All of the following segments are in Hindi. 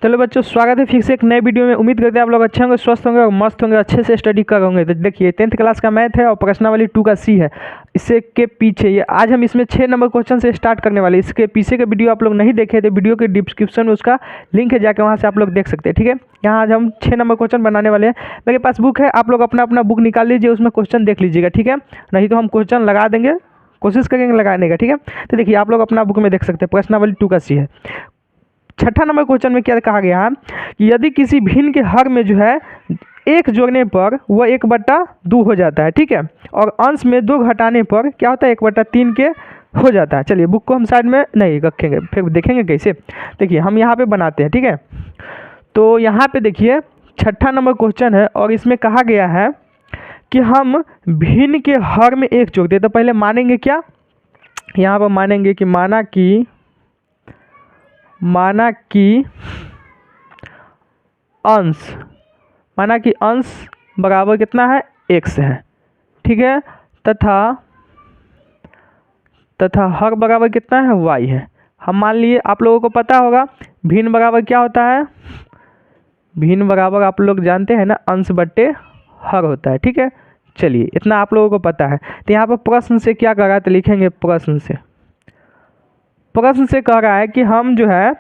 चलो बच्चों, स्वागत है फिर से एक नए वीडियो में। उम्मीद करते हैं आप लोग अच्छे होंगे, स्वस्थ होंगे और मस्त होंगे, अच्छे से स्टडी कर होंगे। तो देखिए 10th क्लास का मैथ है और प्रश्नावली 2 का सी है। इससे के पीछे ये आज हम इसमें 6 नंबर क्वेश्चन से स्टार्ट करने वाले। इसके पीछे के वीडियो आप लोग नहीं देखे थे, वीडियो के डिस्क्रिप्शन में उसका लिंक है, जाकर वहाँ से आप लोग देख सकते हैं। ठीक है, यहाँ आज हम 6 नंबर क्वेश्चन बनाने वाले हैं। मेरे पास बुक है, आप लोग अपना अपना बुक निकाल लीजिए, उसमें क्वेश्चन देख लीजिएगा। ठीक है, नहीं तो हम क्वेश्चन लगा देंगे, कोशिश करेंगे लगाने का। ठीक है, तो देखिए आप लोग अपना बुक में देख सकते हैं, प्रश्नावली 2 का सी है। छठा नंबर क्वेश्चन में क्या कहा गया है कि यदि किसी भिन्न के हर में जो है एक जोड़ने पर वह 1/2 हो जाता है। ठीक है, और अंश में 2 घटाने पर क्या होता है, 1/3 के हो जाता है। चलिए बुक को हम साइड में नहीं रखेंगे, फिर देखेंगे कैसे। देखिए हम यहाँ पे बनाते हैं। ठीक है, तो यहाँ पे देखिए छठा नंबर क्वेश्चन है और इसमें कहा गया है कि हम भिन्न के हर में एक जोड़ते हैं। तो पहले मानेंगे क्या, यहाँ पर मानेंगे कि माना कि अंश बराबर कितना है, x है। ठीक है, तथा हर बराबर कितना है, y है। हम मान लिए, आप लोगों को पता होगा भिन्न बराबर क्या होता है, भिन्न बराबर आप लोग जानते हैं ना, अंश बट्टे हर होता है। ठीक है, चलिए इतना आप लोगों को पता है। तो यहाँ पर प्रश्न से क्या कर रहा है, तो लिखेंगे प्रश्न से कह रहा है कि हम जो है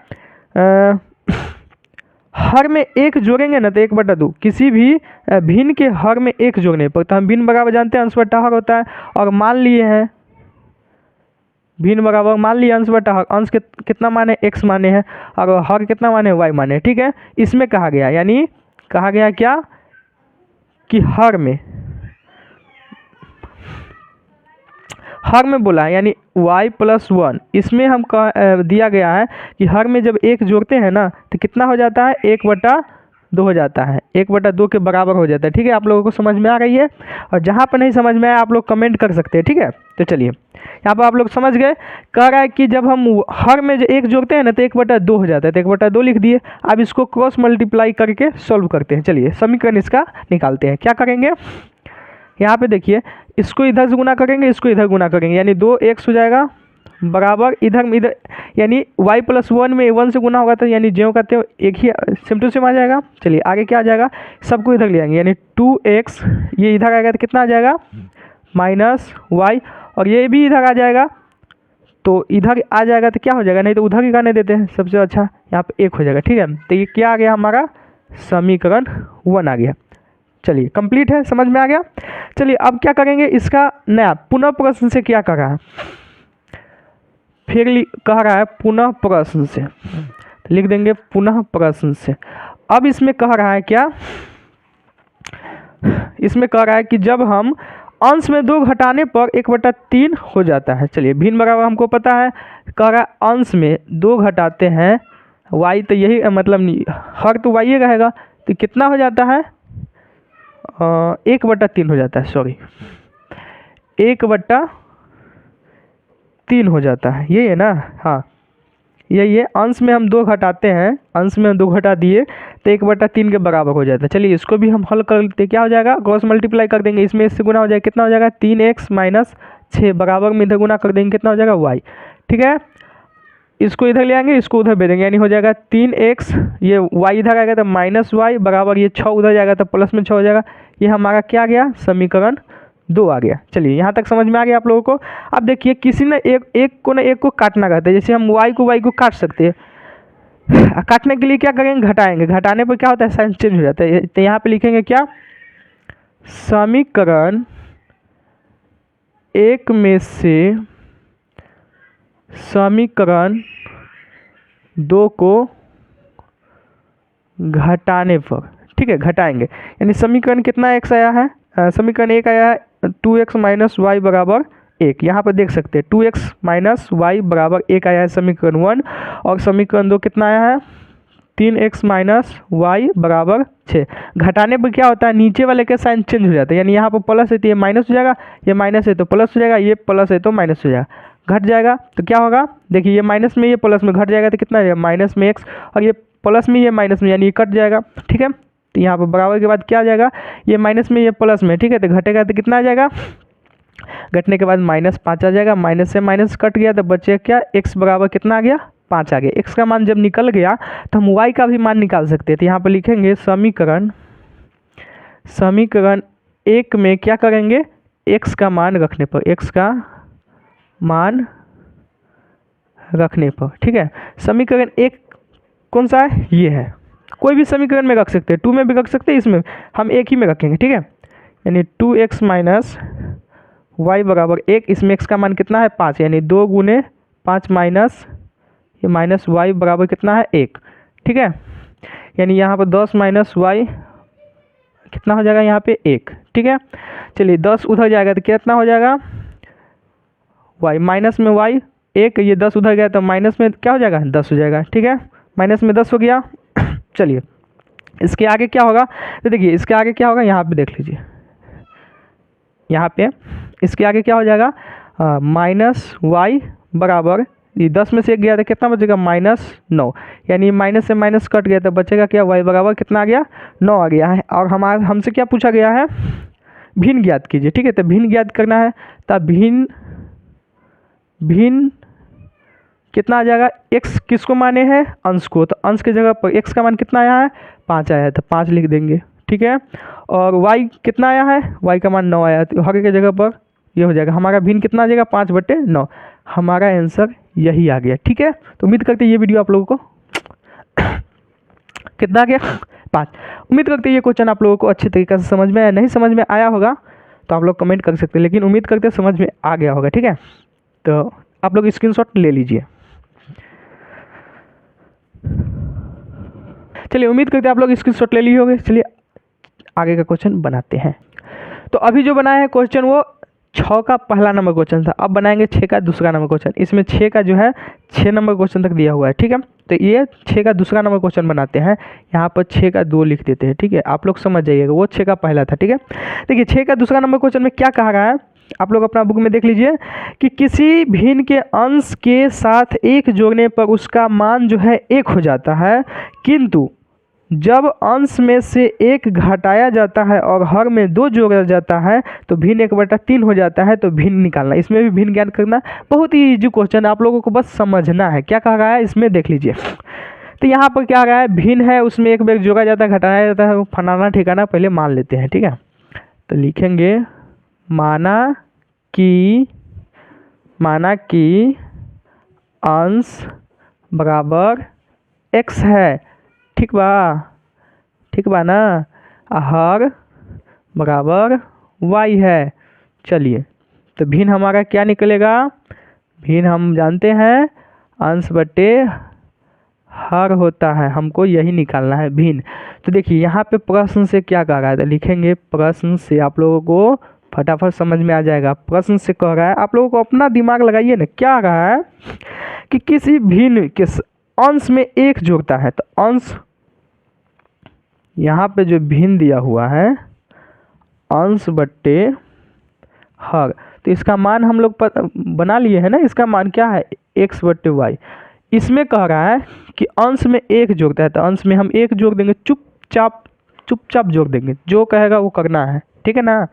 हर में एक जोड़ेंगे ना, तो 1/2 किसी भी भिन्न के हर में एक जोड़ने पर। तो हम भिन्न बराबर जानते हैं अंश बट्टा हर होता है, और मान लिए हैं भिन्न बराबर, मान लिया अंश बट्टा हर। अंश कितना माने, x माने हैं, और हर कितना माने, y माने। ठीक है, इसमें कहा गया, यानी कहा गया क्या कि हर में बोला है, यानी y+1। इसमें हम दिया गया है कि हर में जब एक जोड़ते हैं ना, तो कितना हो जाता है, 1/2 हो जाता है, 1/2 के बराबर हो जाता है। ठीक है, आप लोगों को समझ में आ रही है, और जहाँ पर नहीं समझ में आया आप लोग कमेंट कर सकते हैं। ठीक है, तो चलिए यहाँ पर आप लोग समझ गए। कह रहा है कि जब हम हर में जो एक जोड़ते हैं ना, तो 1/2 हो जाता है। तो 1/2 लिख दिए। अब इसको क्रॉस मल्टीप्लाई करके सॉल्व करते हैं। चलिए समीकरण इसका निकालते हैं। क्या करेंगे, यहाँ पे देखिए, इसको इधर से गुना करेंगे, इसको इधर गुना करेंगे, यानी 2x हो जाएगा बराबर इधर, यानी y+1 में 1 से गुना होगा, तो यानी ज्यों कहते हो एक ही सेम टू सेम आ जाएगा। चलिए आगे क्या आ जाएगा, सबको इधर ले आएंगे, यानी 2x ये इधर आएगा तो कितना आ जाएगा, -y, और ये भी इधर आ जाएगा, तो इधर आ जाएगा तो क्या हो जाएगा, नहीं तो उधर ही करने देते हैं, सबसे अच्छा यहाँ पे 1 हो जाएगा। ठीक है, तो ये क्या आ गया, हमारा समीकरण 1 आ गया। चलिए कंप्लीट है, समझ में आ गया। चलिए अब क्या करेंगे, इसका नया पुनः प्रश्न से क्या कर रहा है, फिर कह रहा है पुनः प्रश्न से, लिख देंगे पुनः प्रश्न से। अब इसमें कह रहा है क्या, इसमें कह रहा है कि जब हम अंश में 2 घटाने पर 1/3 हो जाता है। चलिए भिन्न बराबर हमको पता है, कह रहा है अंश में 2 घटाते हैं y, तो यही मतलब नहीं, हर तो y रहेगा, तो कितना हो जाता है, 1/3 हो जाता है, सॉरी 1/3 हो जाता है, यही है ना। हाँ यही है, अंश में हम 2 घटाते हैं, अंश में हम 2 घटा दिए तो 1/3 के बराबर हो जाता है। चलिए इसको भी हम हल कर लेते हैं। क्या हो जाएगा, क्रॉस मल्टीप्लाई कर देंगे, इसमें इससे गुना हो जाएगा, कितना हो जाएगा, 3x - 6 बराबर में इधर गुना कर देंगे, कितना हो जाएगा, y। ठीक है, इसको इधर ले आएंगे, इसको उधर भेजेंगे, यानी हो जाएगा 3x, ये y इधर आएगा तो -y बराबर, ये 6 उधर जाएगा तो प्लस में 6 हो जाएगा। ये हमारा क्या आ गया, समीकरण 2 आ गया। चलिए यहाँ तक समझ में आ गया आप लोगों को। अब देखिए किसी ने एक को काटना कहता है, जैसे हम y को काट सकते हैं। काटने के लिए क्या करेंगे, घटाएंगे, घटाने पर क्या होता है, साइन चेंज हो जाता है। तो यहाँ पे लिखेंगे क्या, समीकरण 1 में से समीकरण 2 को घटाने पर। ठीक है, घटाएंगे, यानी समीकरण कितना x आया है, समीकरण 1 आया है 2x - y बराबर 1। यहाँ पर देख सकते हैं 2x - y बराबर 1 आया है समीकरण 1, और समीकरण 2 कितना आया है, 3x - y बराबर 6। घटाने पर क्या होता है, नीचे वाले के साइन चेंज हो जाता है, यानी यहाँ पर प्लस है तो ये माइनस हो जाएगा, ये माइनस है तो प्लस हो जाएगा, ये प्लस है तो माइनस हो जाएगा, घट जाएगा। तो क्या होगा, देखिए ये माइनस में ये प्लस में घट जाएगा, तो कितना है, -में x, और ये प्लस में ये माइनस में, यानी ये कट जाएगा। ठीक है, तो यहाँ पर बराबर के बाद क्या आ जाएगा, ये माइनस में ये प्लस में। ठीक है, तो घटेगा तो कितना आ जाएगा, घटने के बाद -5 आ जाएगा, माइनस से माइनस कट गया तो बचे क्या, x बराबर कितना आ गया, 5 आ गया। x का मान जब निकल गया तो हम y का भी मान निकाल सकते हैं। तो यहाँ पर लिखेंगे समीकरण 1 में क्या करेंगे, x का मान रखने पर, x का मान रखने पर, ठीक है। समीकरण 1 कौन सा है, ये है। कोई भी समीकरण में रख सकते हैं, 2 में भी रख सकते हैं, इसमें हम एक ही में रखेंगे, ठीक है। यानी 2x माइनस y बराबर 1, इसमें x का मान कितना है 5, यानी 2 गुने 5 माइनस ये माइनस y बराबर कितना है 1, ठीक है। यानी यहाँ पर 10 माइनस y कितना हो जाएगा यहाँ पे 1, ठीक है। चलिए 10 उधर जाएगा तो कितना हो जाएगा y, माइनस में y 1, ये 10 उधर गया तो माइनस में क्या हो जाएगा 10 हो जाएगा, ठीक है। माइनस में 10 हो गया। चलिए इसके आगे क्या होगा, तो देखिए इसके आगे क्या होगा, यहाँ पे देख लीजिए, यहाँ पे इसके आगे क्या हो जाएगा, माइनस वाई बराबर, ये 10 में से 1 गया तो कितना बचेगा -9, यानी माइनस से माइनस कट गया तो बचेगा क्या, y बराबर कितना आ गया 9 आ गया है। और हमसे क्या पूछा गया है, भिन्न ज्ञात कीजिए, ठीक है। तो भिन्न ज्ञात करना है तो भिन्न कितना आ जाएगा, x किसको माने हैं, अंश को, तो अंश की जगह पर x का मान कितना आया है 5 आया है तो 5 लिख देंगे, ठीक है। और y कितना आया है, y का मान 9 आया है तो हर की जगह पर ये हो जाएगा, हमारा भिन्न कितना आ जाएगा 5/9, हमारा आंसर यही आ गया, ठीक है। तो उम्मीद करते हैं ये वीडियो आप लोगों को कितना आ गया 5। उम्मीद करते हैं ये क्वेश्चन आप लोगों को अच्छे तरीके से समझ में आया, नहीं समझ में आया होगा तो आप लोग कमेंट कर सकते हैं, लेकिन उम्मीद करते हैं समझ में आ गया होगा, ठीक है। तो आप लोग स्क्रीनशॉट ले लीजिए। चलिए उम्मीद करते हैं आप लोग स्क्रीनशॉट ले लिए होंगे। चलिए आगे का क्वेश्चन बनाते हैं। तो अभी जो बनाया है क्वेश्चन वो 6 का पहला नंबर क्वेश्चन था, अब बनाएंगे 6 का दूसरा नंबर क्वेश्चन। इसमें 6 का जो है 6 नंबर क्वेश्चन तक दिया हुआ है, ठीक है। तो ये 6 का दूसरा नंबर क्वेश्चन बनाते हैं, यहाँ पर 6 का 2 लिख देते हैं, ठीक है। आप लोग समझ जाइएगा, वो 6 का पहला था, ठीक है। देखिए 6 का दूसरा नंबर क्वेश्चन में क्या कहा रहा है, आप लोग अपना बुक में देख लीजिए कि किसी भिन्न के अंश के साथ 1 जोड़ने पर उसका मान जो है 1 हो जाता है, किंतु जब अंश में से 1 घटाया जाता है और हर में 2 जोड़ा जाता है तो भिन्न 1/3 हो जाता है। तो भिन्न निकालना, इसमें भी भिन्न ज्ञात करना, बहुत ही इजी क्वेश्चन, आप लोगों को बस समझना है। क्या कहा गया है इसमें देख लीजिए। तो यहाँ पर क्या रहा है, भिन्न है, उसमें 1 बार जोड़ा जाता है, घटाया जाता है, फलाना ठिकाना पहले मान लेते हैं, ठीक है। तो लिखेंगे माना कि अंश बराबर x है, ठीक बा ना, हर बराबर y है। चलिए तो भिन्न हमारा क्या निकलेगा, भिन्न हम जानते हैं अंश बटे हर होता है, हमको यही निकालना है भिन्न। तो देखिए यहाँ पे प्रश्न से क्या कह रहा है, तो लिखेंगे प्रश्न से, आप लोगों को फटाफट समझ में आ जाएगा। प्रश्न से कह रहा है, आप लोगों को अपना दिमाग लगाइए ना, क्या रहा है कि किसी भिन्न के अंश में 1 जोड़ता है, तो अंश यहाँ पे जो भिन्न दिया हुआ है अंश बट्टे हर, तो इसका मान हम लोग बना लिए है ना, इसका मान क्या है x/y। इसमें कह रहा है कि अंश में 1 जोड़ता है, तो अंश में हम 1 जोड़ देंगे, चुपचाप जोड़ देंगे, जो कहेगा वो करना है, ठीक है ना।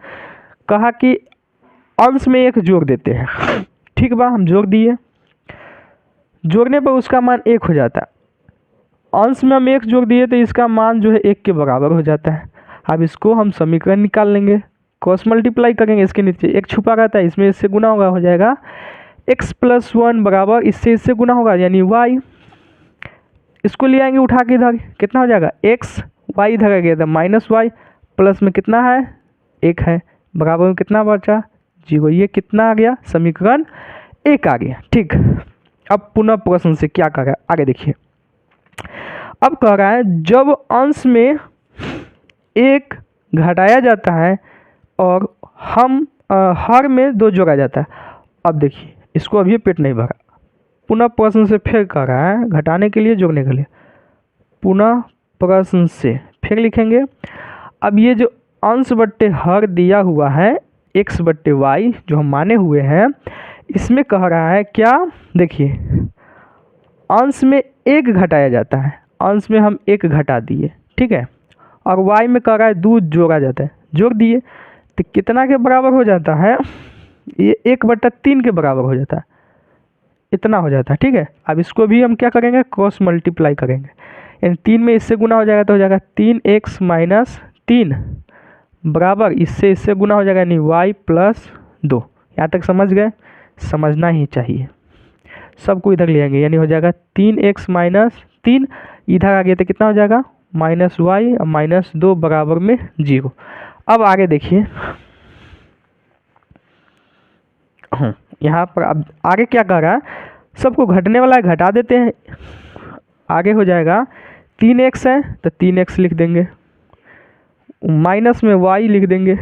कहा कि अंश में 1 जोड़ देते हैं, ठीक बा, हम जोड़ दिए, जोड़ने पर उसका मान 1 हो जाता है। अंश में हम 1 जोड़ दिए तो इसका मान जो है 1 के बराबर हो जाता है। अब इसको हम समीकरण निकाल लेंगे, क्रॉस मल्टीप्लाई करेंगे, इसके नीचे 1 छुपा रहता है, इसमें इससे गुना होगा, हो जाएगा x+1 बराबर इससे गुना होगा यानी y। इसको ले आएंगे उठा के इधर, कितना हो जाएगा x, y इधर आ गया था -y, प्लस में कितना है 1 है, बराबर में कितना बचा 0। ये कितना आ गया, समीकरण 1 आ गया, ठीक। अब पुनः प्रश्न से क्या कह रहा है आगे देखिए। अब कह रहा है जब अंश में 1 घटाया जाता है और हर में 2 जोड़ा जाता है। अब देखिए इसको अभी पेट नहीं भरा, पुनः प्रश्न से फिर कह रहा है, घटाने के लिए जोड़ने के लिए, पुनः प्रश्न से फिर लिखेंगे। अब ये जो अंश बट्टे हर दिया हुआ है x/y जो हम माने हुए हैं, इसमें कह रहा है क्या, देखिए अंश में 1 घटाया जाता है, अंश में हम 1 घटा दिए, ठीक है, और y में कह रहा है 2 जोड़ा जाता है, जोड़ दिए, तो कितना के बराबर हो जाता है, ये 1/3 के बराबर हो जाता है। इतना हो जाता है, ठीक है। अब इसको भी हम क्या करेंगे, क्रॉस मल्टीप्लाई करेंगे, यानी 3 में इससे गुना हो जाएगा तो हो जाएगा 3x माइनस 3 बराबर इससे इससे गुना हो जाएगा, यानी y प्लस 2। यहाँ तक समझ गए, समझना ही चाहिए। सबको इधर ले आएंगे, यानी हो जाएगा 3x माइनस 3, इधर आ गया तो कितना हो जाएगा माइनस वाई और माइनस 2 बराबर में 0। अब आगे देखिए, यहाँ पर अब आगे क्या कर रहा है, सबको घटने वाला है, घटा देते हैं। आगे हो जाएगा 3x है तो 3x लिख देंगे, माइनस में y लिख देंगे,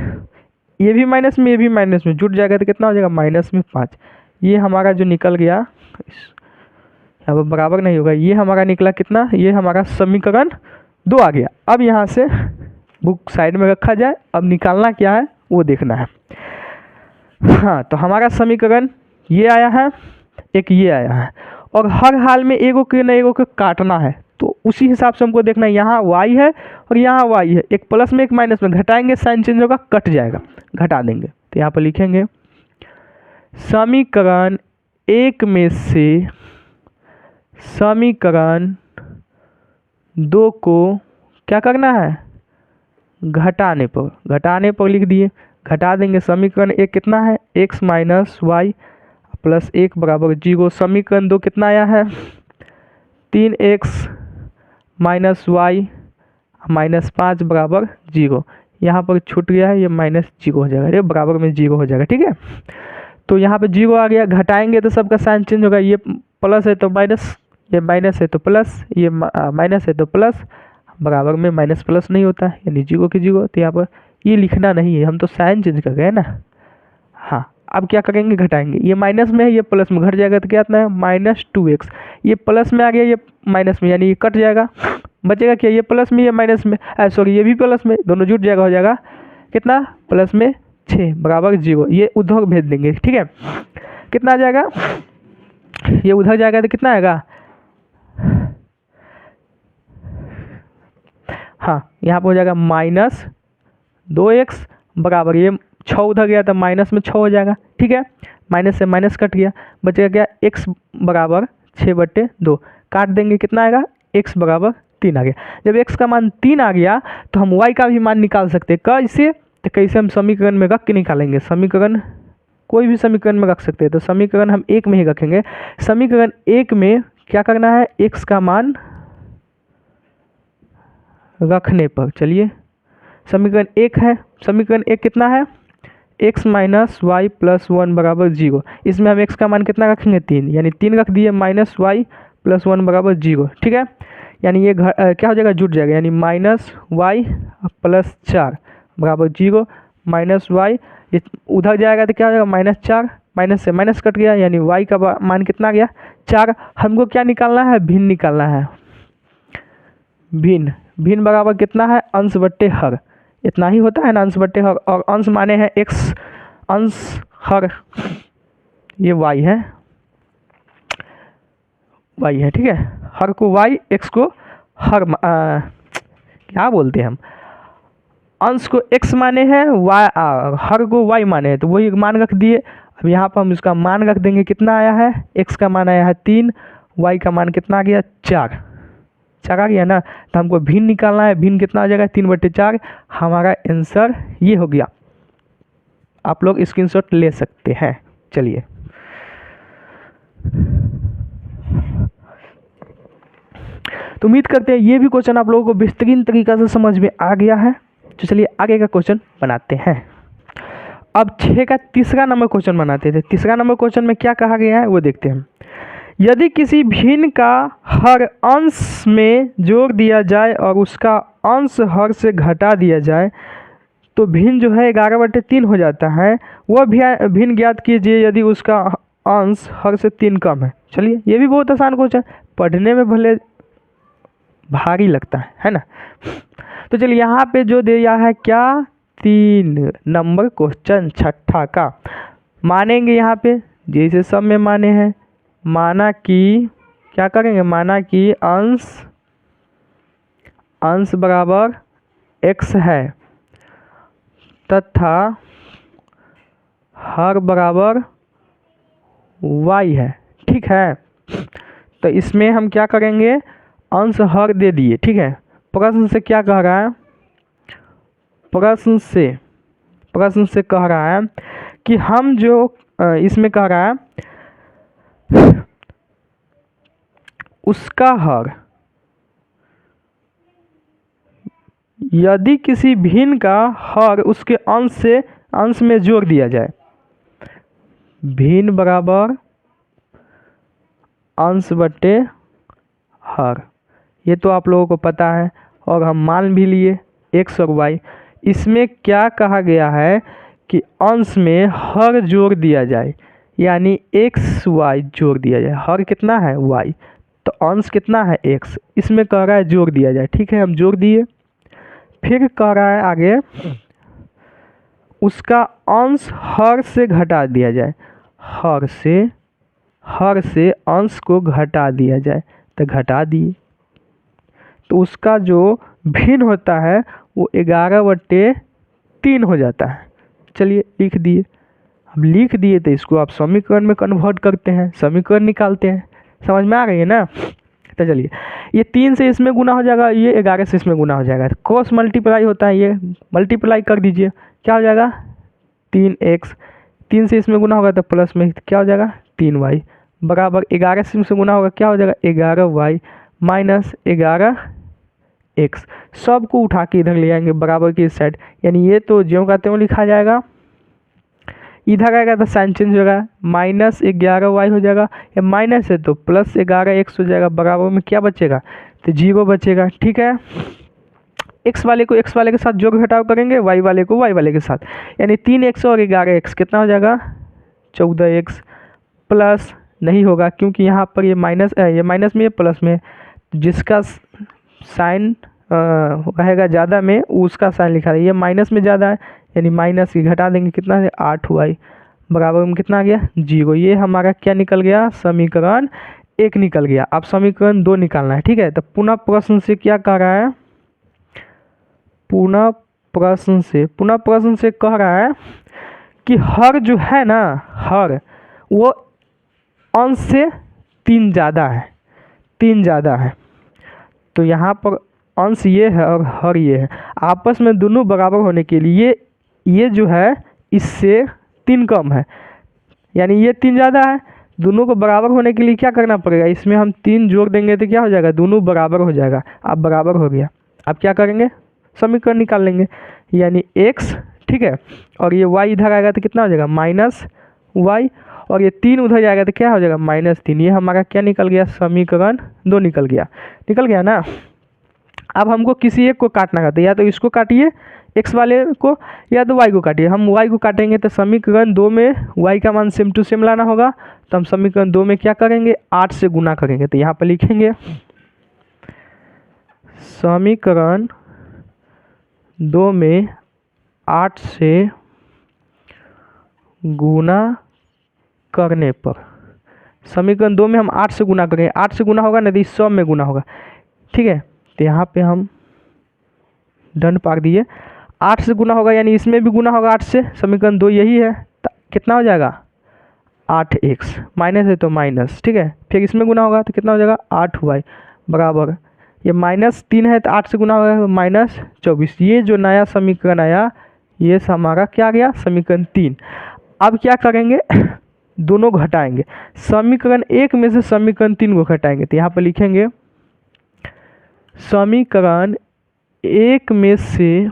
ये भी माइनस में ये भी माइनस में जुट जाएगा तो कितना हो जाएगा माइनस में 5। ये हमारा जो निकल गया, यहाँ पर बराबर नहीं होगा, ये हमारा निकला कितना, ये हमारा समीकरण 2 आ गया। अब यहाँ से बुक साइड में रखा जाए, अब निकालना क्या है वो देखना है। हाँ, तो हमारा समीकरण ये आया है, एक ये आया है, और हर हाल में एगो के न एगो के काटना है, तो उसी हिसाब से हमको देखना है। यहाँ y है और यहाँ y है, एक प्लस में एक माइनस में, घटाएंगे साइन चेंज होगा, कट जाएगा, घटा देंगे। तो यहाँ पर लिखेंगे समीकरण 1 में से समीकरण 2 को क्या करना है, घटाने पर लिख दिए, घटा देंगे। समीकरण 1 कितना है, x माइनस वाई प्लस 1 बराबर 0। समीकरण 2 कितना आया है, 3x माइनस वाई माइनस 5 बराबर 0। यहाँ पर छूट गया है, ये माइनस 0 हो जाएगा, ये बराबर में 0 हो जाएगा, ठीक है। तो यहाँ पे 0 आ गया, घटाएंगे तो सबका साइन चेंज होगा, ये प्लस है तो माइनस, ये माइनस है तो प्लस, ये माइनस है तो प्लस, बराबर में माइनस प्लस नहीं होता है, यानी 0 की 0। तो यहाँ पर ये लिखना नहीं है, हम तो साइन चेंज कर गए ना। हाँ, अब क्या करेंगे, घटाएंगे, ये माइनस में है ये प्लस में, घट जाएगा तो क्या आता है माइनस 2x। ये प्लस में आ गया, ये माइनस में, यानी ये कट जाएगा, बचेगा क्या, ये प्लस में ये माइनस में, सॉरी ये भी प्लस में, दोनों जुट जाएगा, हो जाएगा कितना प्लस में 6 बराबर 0। ये उधर भेज देंगे, ठीक है। कितना आ जाएगा, ये उधर जाएगा तो कितना आएगा, हाँ यहाँ पर हो जाएगा माइनस 2x बराबर, ये 6 उधर गया तो माइनस में 6 हो जाएगा, ठीक है। माइनस से माइनस कट गया, बचेगा क्या, x बराबर 6/2, काट देंगे, कितना आएगा x बराबर 3 आ गया। जब x का मान 3 आ गया तो हम y का भी मान निकाल सकते हैं। कैसे, तो कैसे हम समीकरण में रख के निकालेंगे, समीकरण कोई भी समीकरण में रख सकते हैं, तो समीकरण हम 1 में ही रखेंगे। समीकरण 1 में क्या करना है, x का मान रखने पर, चलिए समीकरण 1 है, समीकरण 1 कितना है, x माइनस वाई प्लस 1 बराबर 0। इसमें हम x का मान कितना रखेंगे 3, यानी 3 रख दिए, माइनस वाई प्लस 1 बराबर 0, ठीक है। यानी ये क्या हो जाएगा, जुट जाएगा, यानी माइनस वाई प्लस 4 बराबर 0, माइनस वाई उधर जाएगा तो क्या हो जाएगा माइनस 4, माइनस से माइनस कट गया, यानी y का मान कितना गया 4। हमको क्या निकालना है, भिन्न निकालना है, भिन्न बराबर कितना है, अंश बट्टे हर, इतना ही होता है ना, अंश बट्टे हर, और अंश माने हैं x, अंश हर ये y है, ठीक है। हर को y, x को हर क्या बोलते हैं हम, अंश को x माने हैं, y हर को y माने हैं, तो वही मान रख दिए। अब यहाँ पर हम इसका मान रख देंगे, कितना आया है, x का मान आया है 3, y का मान कितना आ गया 4 आ गया ना। तो हमको भिन्न निकालना है, भिन्न कितना आ जाएगा 3/4, हमारा आंसर ये हो गया। आप लोग स्क्रीनशॉट ले सकते हैं। चलिए तो उम्मीद करते हैं ये भी क्वेश्चन आप लोगों को बेहतरीन तरीका से समझ में आ गया है। तो चलिए आगे का क्वेश्चन बनाते हैं। अब 6 का तीसरा नंबर क्वेश्चन बनाते थे। तीसरा नंबर क्वेश्चन में क्या कहा गया है वो देखते हैं। यदि किसी भिन्न का हर अंश में जोड़ दिया जाए और उसका अंश हर से घटा दिया जाए तो भिन्न जो है 11/3 हो जाता है। वह भिन्न ज्ञात कीजिए यदि उसका अंश हर से 3 कम है। चलिए ये भी बहुत आसान क्वेश्चन, पढ़ने में भले भारी लगता है ना। तो चलिए यहाँ पे जो दिया है क्या, 3 नंबर क्वेश्चन छठा का मानेंगे। यहाँ पे जैसे सब में माने हैं, माना कि क्या करेंगे, माना कि अंश बराबर x है तथा हर बराबर y है, ठीक ठीक है। तो इसमें हम क्या करेंगे, अंश हर दे दिए, ठीक है। प्रश्न से क्या कह रहा है, प्रश्न से कह रहा है कि हम जो इसमें कह रहा है उसका हर यदि किसी भिन्न का हर उसके अंश में जोड़ दिया जाए, भिन्न बराबर अंश बटे हर, ये तो आप लोगों को पता है और हम मान भी लिए x और y। इसमें क्या कहा गया है कि अंश में हर जोड़ दिया जाए, यानी x y जोड़ दिया जाए। हर कितना है y, तो अंश कितना है x, इसमें कह रहा है जोड़ दिया जाए, ठीक है। हम जोड़ दिए। फिर कह रहा है आगे उसका अंश हर से घटा दिया जाए, हर से अंश को घटा दिया जाए, तो घटा दिए। तो उसका जो भिन्न होता है वो 11/3 हो जाता है। चलिए लिख दिए। अब लिख दिए तो इसको आप समीकरण में कन्वर्ट करते हैं, समीकरण निकालते हैं। समझ में आ रही है ना। तो चलिए ये 3 से इसमें गुना हो जाएगा, ये 11 से इसमें गुना हो जाएगा। तो क्रॉस मल्टीप्लाई होता है, ये मल्टीप्लाई कर दीजिए, क्या हो जाएगा 3x। 3 से इसमें गुना होगा तो प्लस में क्या हो जाएगा 3y बराबर 11 से इसमें गुना होगा क्या हो जाएगा 11y माइनस 11x। सबको उठा के इधर ले आएंगे बराबर की साइड, यानी ये तो ज्यों का त्यों लिखा जाएगा। इधर आएगा तो साइन चेंज होगा, माइनस 11y हो जाएगा, या माइनस है तो प्लस 11x हो जाएगा। बराबर में क्या बचेगा, तो 0 बचेगा, ठीक है। x वाले को x वाले के साथ जोड़ घटाव करेंगे, y वाले को y वाले के साथ, यानी 3x और 11x कितना हो जाएगा 14x। प्लस नहीं होगा क्योंकि यहाँ पर ये माइनस में, ये प्लस में, जिसका साइन रहेगा ज़्यादा में उसका साइन लिखा है। ये माइनस में ज़्यादा है, यानी माइनस की घटा देंगे, कितना है 8y बराबर में कितना आ गया 0। ये हमारा क्या निकल गया, समीकरण 1 निकल गया। अब समीकरण 2 निकालना है, ठीक है। तो पुनः प्रश्न से क्या कह रहा है, पुनः प्रश्न से कह रहा है कि हर जो है ना, हर वो अंश से 3 ज़्यादा है, तो यहाँ पर अंश ये है और हर ये है। आपस में दोनों बराबर होने के लिए ये जो है इससे 3 कम है, यानी ये 3 ज़्यादा है। दोनों को बराबर होने के लिए क्या करना पड़ेगा, इसमें हम 3 जोड़ देंगे तो क्या हो जाएगा, दोनों बराबर हो जाएगा। अब बराबर हो गया, अब क्या करेंगे, समीकरण निकाल लेंगे, यानी x, ठीक है, और ये y इधर आएगा तो कितना हो जाएगा -y, और ये 3 उधर जाएगा तो क्या हो जाएगा -3। ये हमारा क्या निकल गया, समीकरण 2 निकल गया ना। अब हमको किसी एक को काटना है, तो या तो इसको काटिए x वाले को, या तो y को काटिए। हम y को काटेंगे तो समीकरण 2 में y का मान सेम टू सेम लाना होगा। तो हम समीकरण 2 में क्या करेंगे, 8 से गुना करेंगे। तो यहाँ पर लिखेंगे समीकरण 2 में 8 से गुना करने पर, समीकरण 2 में हम 8 से गुना करेंगे। 8 से गुना होगा नहीं, 100 में गुना होगा, ठीक है। तो यहाँ पे हम डन पार दिए। 8 से गुना होगा यानी इसमें भी गुना होगा 8 से, समीकरण 2 यही है। तो कितना हो जाएगा 8x, माइनस है तो माइनस, ठीक है। फिर इसमें गुना होगा तो कितना हो जाएगा 8y बराबर, ये -3 है तो 8 से गुना होगा -24। ये जो नया समीकरण आया ये हमारा क्या गया, समीकरण 3। अब क्या करेंगे, दोनों घटाएंगे, समीकरण 1 में से समीकरण 3 को घटाएंगे। तो यहाँ पर लिखेंगे समीकरण 1 में से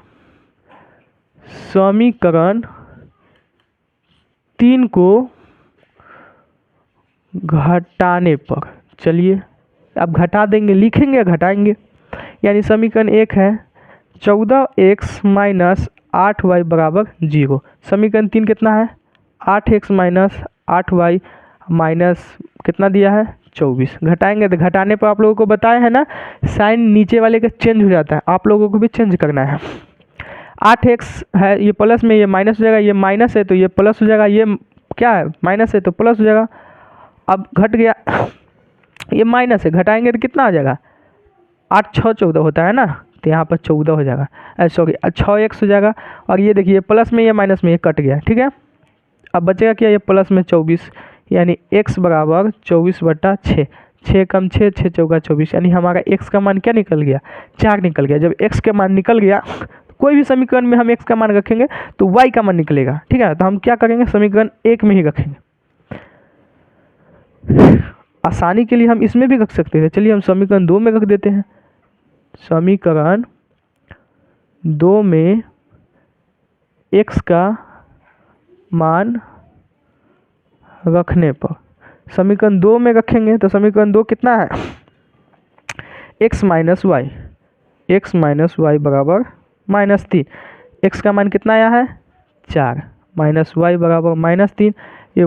समीकरण 3 को घटाने पर, चलिए अब घटा देंगे, लिखेंगे घटाएंगे, यानी समीकरण 1 है 14x माइनस 8y बराबर 0। समीकरण 3 कितना है 8x माइनस 8y माइनस कितना दिया है 24। घटाएंगे तो घटाने पर आप लोगों को बताया है ना, साइन नीचे वाले का चेंज हो जाता है, आप लोगों को भी चेंज करना है। 8x है, ये प्लस में ये माइनस हो जाएगा, ये माइनस है तो ये प्लस हो जाएगा, ये क्या है माइनस है तो प्लस हो जाएगा। अब घट गया, ये माइनस है, घटाएंगे तो कितना आ जाएगा 8 6 14 होता है ना, तो यहाँ पर 14 हो जाएगा, सॉरी 6x हो जाएगा। और ये देखिए प्लस में ये माइनस में ये कट गया, ठीक है। अब बचेगा क्या, ये प्लस में 24, यानी x बराबर 24/6। 6 कम 6, 6 चौका 24, यानी हमारा x का मान क्या निकल गया, 4 निकल गया। जब x का मान निकल गया, कोई भी समीकरण में हम x का मान रखेंगे तो y का मान निकलेगा, ठीक है। तो हम क्या करेंगे, समीकरण 1 में ही रखेंगे। आसानी के लिए हम इसमें भी रख सकते थे, चलिए हम समीकरण 2 में रख देते हैं। समीकरण 2 में x का मान रखने पर, समीकरण 2 में रखेंगे तो समीकरण 2 कितना है, x minus Y, X minus Y बराबर -3। x का मान कितना आया है, 4, माइनस वाई बराबर -3। ये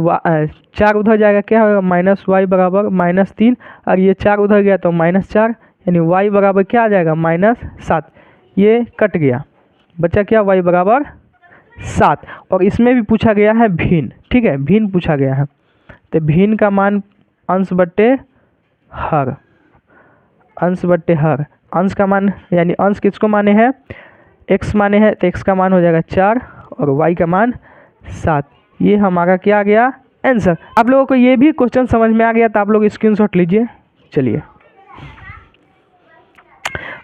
4 उधर जाएगा, क्या होगा, माइनस वाई बराबर -3, और ये 4 उधर गया तो -4, यानी y बराबर क्या आ जाएगा, -7। ये कट गया, बचा क्या, y बराबर 7। और इसमें भी पूछा गया है भिन्न, ठीक है, भिन्न पूछा गया है। तो भिन्न का मान अंश बट्टे हर, अंश बट्टे हर, अंश का मान यानी अंश किसको माने हैं, x माने हैं, तो x का मान हो जाएगा 4 और y का मान 7। ये हमारा क्या आ गया, आंसर। आप लोगों को ये भी क्वेश्चन समझ में आ गया तो आप लोग स्क्रीनशॉट लीजिए। चलिए,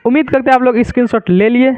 उम्मीद करते हैं आप लोग स्क्रीनशॉट ले लिए।